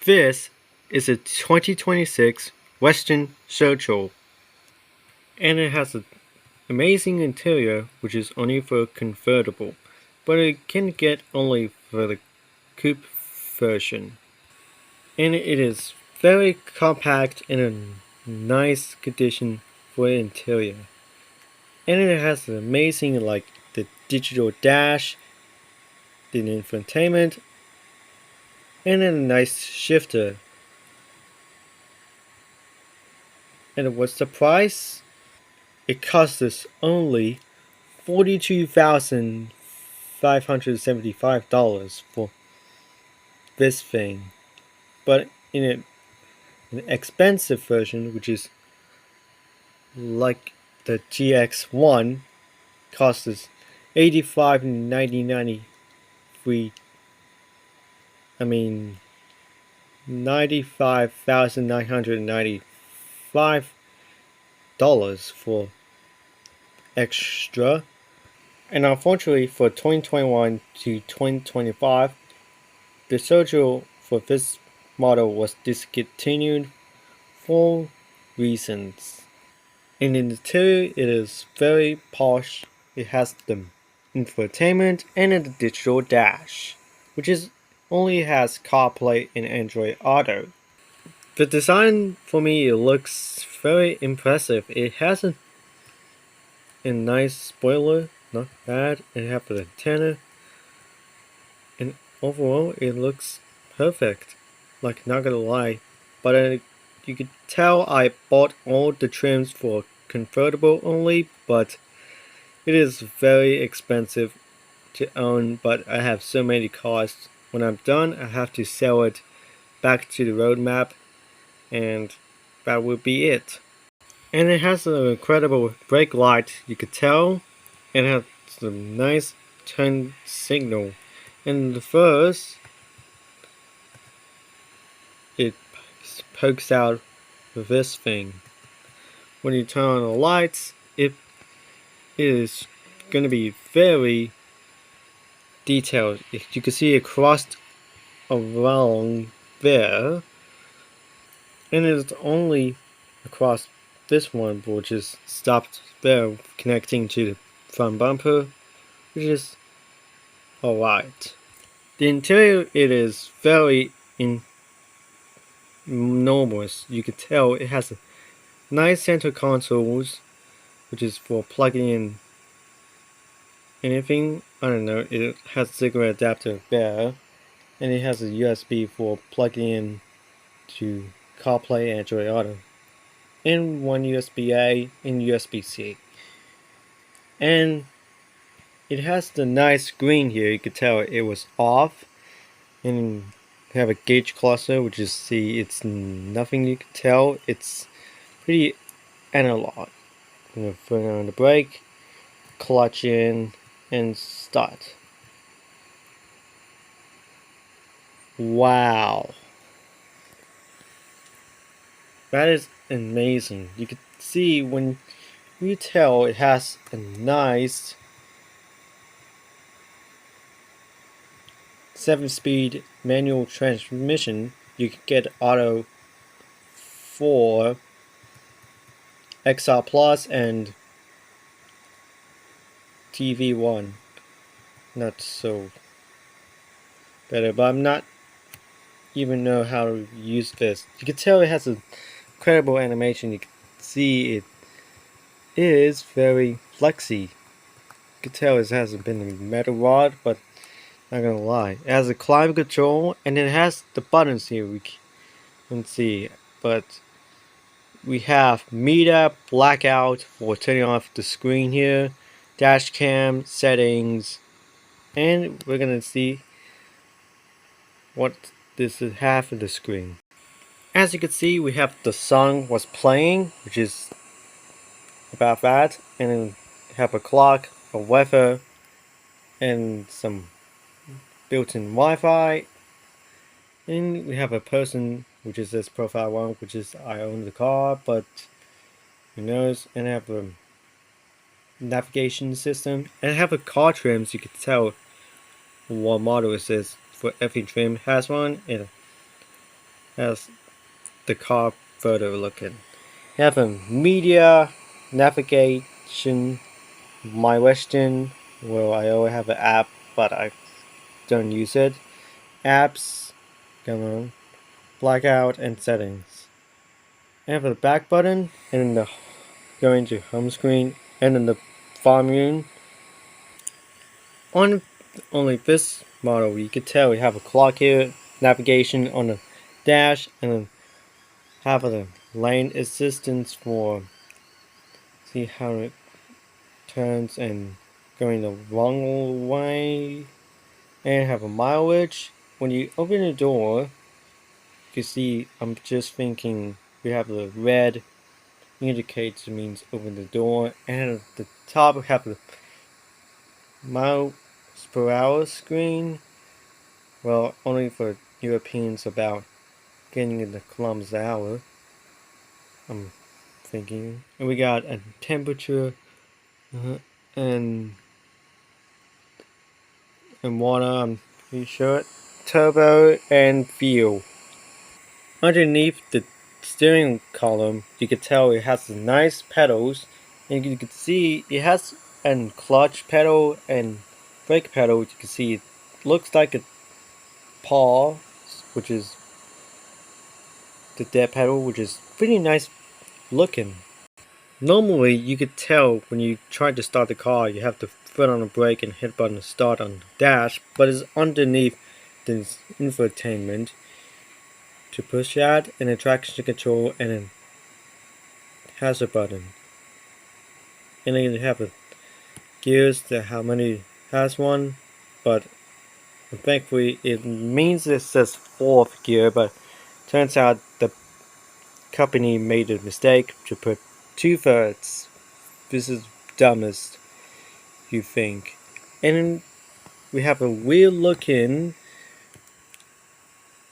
This is a 2026 Western Sergal, and it has an amazing interior which is only for a convertible, but it can get only for the coupe version. And it is very compact and a nice condition for the interior. And it has an amazing the digital dash, the infotainment, and a nice shifter. And what's the price? It costs us only $42,575 for this thing. But in an expensive version, which is like the GX1, costs us $95,995 for extra. And unfortunately for 2021 to 2025, the Sergal for this model was discontinued for reasons. In the interior, it is very posh. It has the infotainment and the digital dash, which only has CarPlay and Android Auto. The design for me, it looks very impressive. It has a nice spoiler, not bad. It has an antenna, and overall it looks perfect. Like, not gonna lie, but you could tell I bought all the trims for convertible only, but it is very expensive to own. But I have so many cars. When I'm done, I have to sell it back to the roadmap, and that will be it. And it has an incredible brake light, you could tell, and it has a nice turn signal. And the first, it pokes out with this thing. When you turn on the lights, it is going to be very detailed. You can see it crossed around there, and it's only across this one, which is stopped there, connecting to the front bumper, which is alright. The interior, it is very enormous. You can tell it has a nice center consoles, which is for plugging in anything. I don't know. It has a cigarette adapter there, and it has a USB for plugging in to CarPlay and Android Auto, and one USB-A and USB-C. And it has the nice screen here. You could tell it was off, and you have a gauge cluster, which is it's nothing. You can tell it's pretty analog. I'm gonna put on the brake, clutch in, and start. Wow, that is amazing. You can see when you tell it has a nice 7-speed manual transmission. You can get auto for XR Plus and TV1. Not so better, but I'm not even know how to use this. You can tell it has an incredible animation. You can see it is very flexy. You can tell it hasn't been a metal rod, but not gonna lie, it has a climate control, and it has the buttons here. We can see, but we have meetup, blackout for turning off the screen here, dash cam, settings, and we're gonna see what this is half of the screen. As you can see, we have the song was playing, which is about that, and then have a clock, a weather, and some built-in Wi-Fi, and we have a person, which is this profile one, which is I own the car, but who knows. And I have a navigation system, and I have a car trims. You can tell what model it is for every trim has one, and as the car photo looking. You have a media, navigation, my Western. Well, I already have an app, but I don't use it. Apps, come on, blackout and settings. I have the back button, and then the going to home screen, and then the farm room. On only this model, you could tell we have a clock here, navigation on the dash, and then have the lane assistance for see how it turns and going the wrong way, and have a mileage. When you open the door, you can see I'm just thinking we have the red indicates means open the door, and at the top we have the miles per hour screen. Well, only for Europeans about getting in the kilometers an hour. I'm thinking, and we got a temperature and water. I'm pretty sure turbo and fuel. Underneath the steering column, you can tell it has nice pedals, and you can see it has a clutch pedal and brake pedal. You can see it looks like a paw, which is the dead pedal, which is pretty nice looking. Normally, you could tell when you try to start the car, you have to foot on the brake and hit button to start on the dash, but it's underneath this infotainment to push that, and the traction control, and then has a button. And then you have the gears that how many has one, but thankfully it means it says fourth gear, but turns out the company made a mistake to put 2/3. This is dumbest, you think. And then we have a weird looking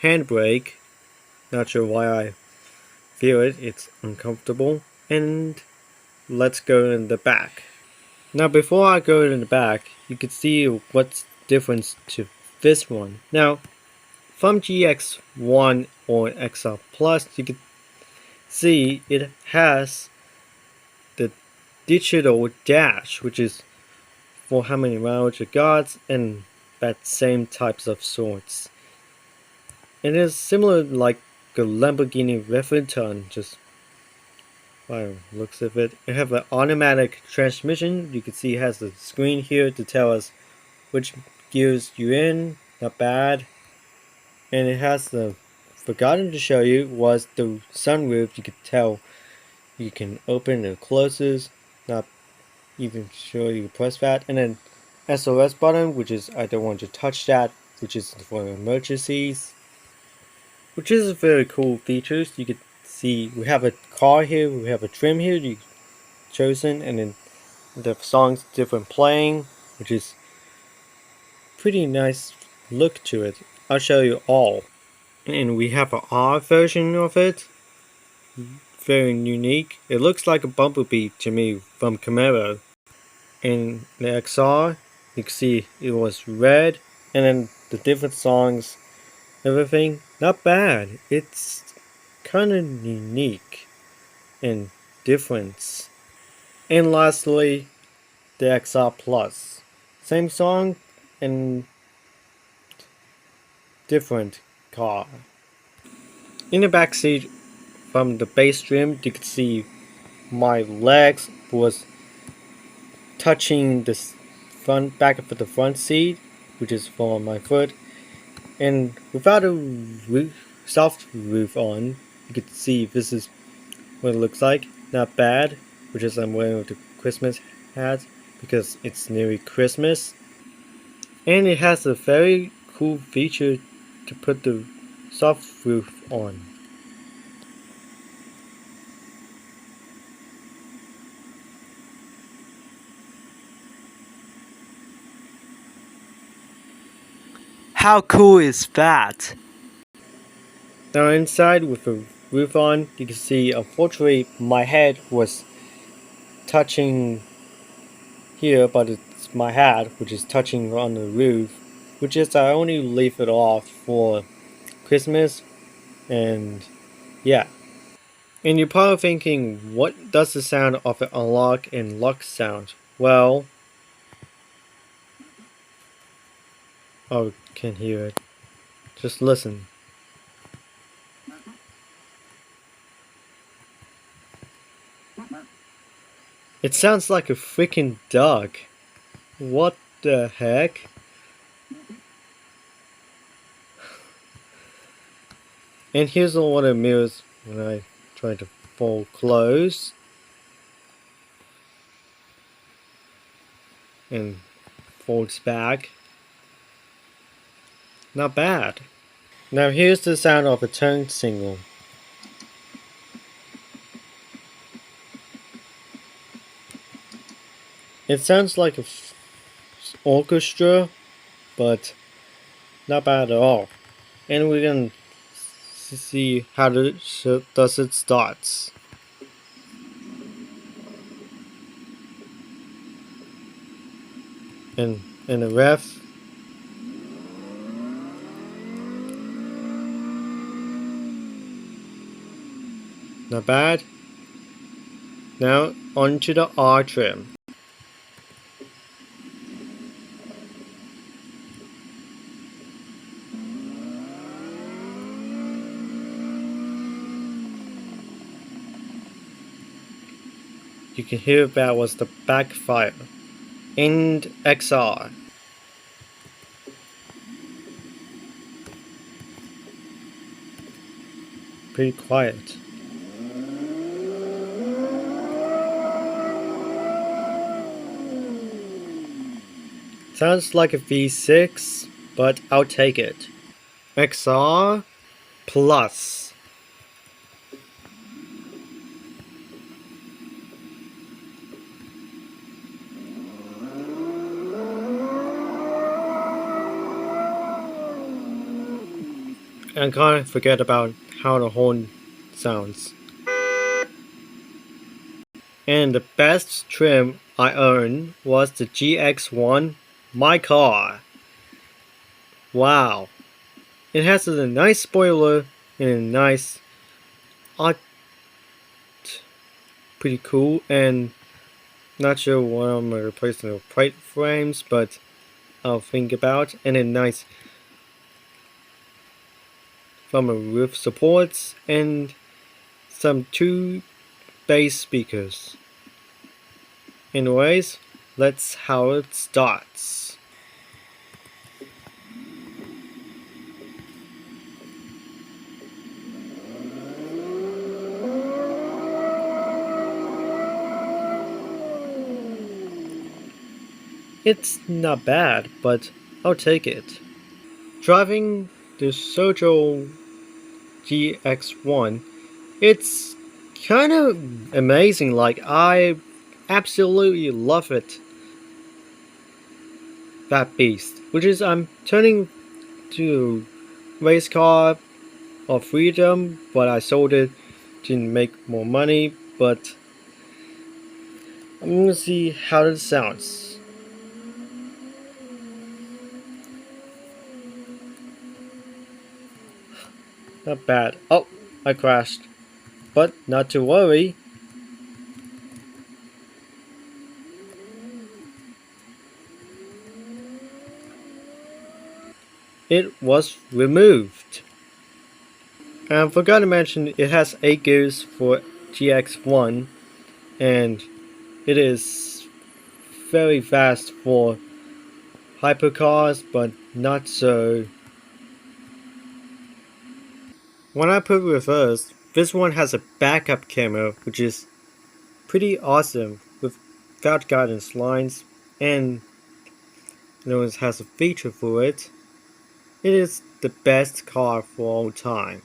handbrake. Not sure why I feel it, it's uncomfortable. And let's go in the back. Now before I go in the back, you can see what's difference to this one. Now from GX1 or XR Plus, you can see it has the digital dash, which is for how many miles it got, and that same types of sorts. It is similar like a Lamborghini Reventon, just by looks of it. It have an automatic transmission. You can see it has a screen here to tell us which gears you're in. Not bad. And it has the forgotten to show you was the sunroof. You could tell you can open and close it. Not even sure you press that. And then SOS button, which is I don't want to touch that, which is for emergencies. Which is a very cool features. You could see we have a car here, we have a trim here you chosen, and then the songs different playing, which is pretty nice look to it. I'll show you all. And we have an R version of it. Very unique. It looks like a Bumblebee to me from Camaro. And the XR, you can see it was red, and then the different songs, everything, not bad. It's kind of unique and different. And lastly, the XR Plus. Same song and different car. In the back seat, from the bass trim, you can see my legs was touching the front back of the front seat, which is for my foot. And without a soft roof on, you can see this is what it looks like. Not bad, which is I'm wearing the Christmas hat because it's nearly Christmas. And it has a very cool feature to put the soft roof on. How cool is that? Now inside with the roof on, you can see unfortunately my head was touching here, but it's my hat which is touching on the roof, which is I only leave it off for Christmas And yeah. And you're probably thinking, what does the sound of an unlock and lock sound? Well, oh, can't hear it. Just listen. It sounds like a freaking dog. What the heck? And here's one of the mirrors when I try to fold close. And folds back. Not bad. Now here's the sound of a turn signal. It sounds like an orchestra, but not bad at all. And we're gonna see how does it starts. And the ref. Not bad. Now onto the R trim. You can hear that was the backfire. And XR. Pretty quiet. Sounds like a V6, but I'll take it. XR Plus. And can't forget about how the horn sounds. And the best trim I owned was the GX1, my car. Wow. It has a nice spoiler and a nice art. Pretty cool, and not sure what I'm gonna replace the plate frames, but I'll think about. And a nice from a roof supports and some 2 bass speakers. Anyways, let's how it starts. It's not bad, but I'll take it. Driving the Sergal GX1, it's kind of amazing. Like, I absolutely love it. That beast. Which is, I'm turning to race car of freedom, but I sold it to make more money. But I'm gonna see how it sounds. Not bad. Oh, I crashed. But not to worry. It was removed. And I forgot to mention it has 8 gears for GX1, and it is very fast for hypercars, but not so. When I put reverse, this one has a backup camera, which is pretty awesome without guidance lines, and it has a feature for it. It is the best car for all time.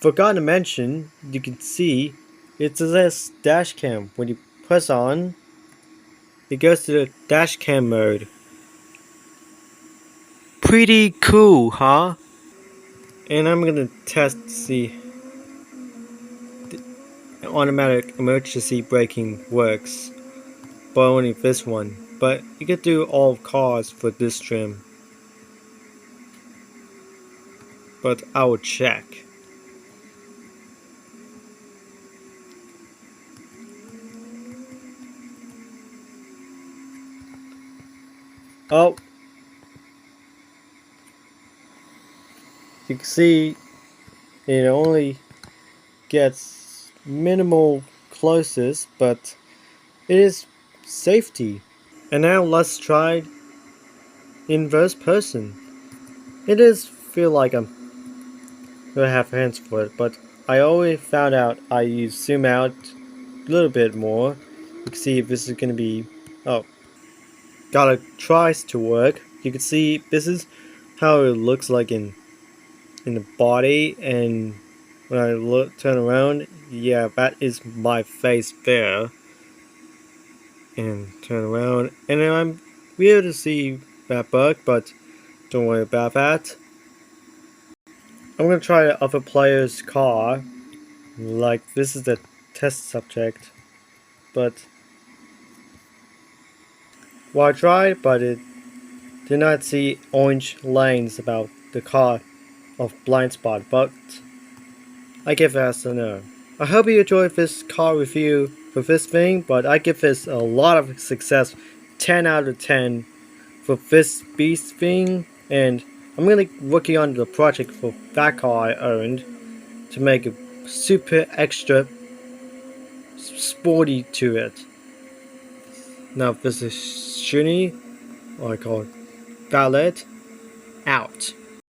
Forgot to mention, you can see it's this dash cam. When you press on, it goes to the dash cam mode. Pretty cool, huh? And I'm gonna test to see the automatic emergency braking works, but only this one. But you could do all cars for this trim. But I will check. Oh, you can see it only gets minimal closest, but it is safety. And now let's try in first person. It does feel like I'm gonna have hands for it, but I always found out I use zoom out a little bit more. You can see if this is gonna be. Oh, gotta tries to work. You can see this is how it looks like in the body, and when I turn around, yeah, that is my face there. And turn around, and then I'm able to see that bug, but don't worry about that. I'm gonna try the other player's car. Like this is the test subject, but well, I tried, but it did not see orange lines about the car of blind spot. But I give that a no. I hope you enjoyed this car review for this thing, but I give this a lot of success, 10 out of 10 for this beast thing, and I'm really working on the project for that car I owned to make a super extra sporty to it. Now this is Shuni, or I call it Ballad, out.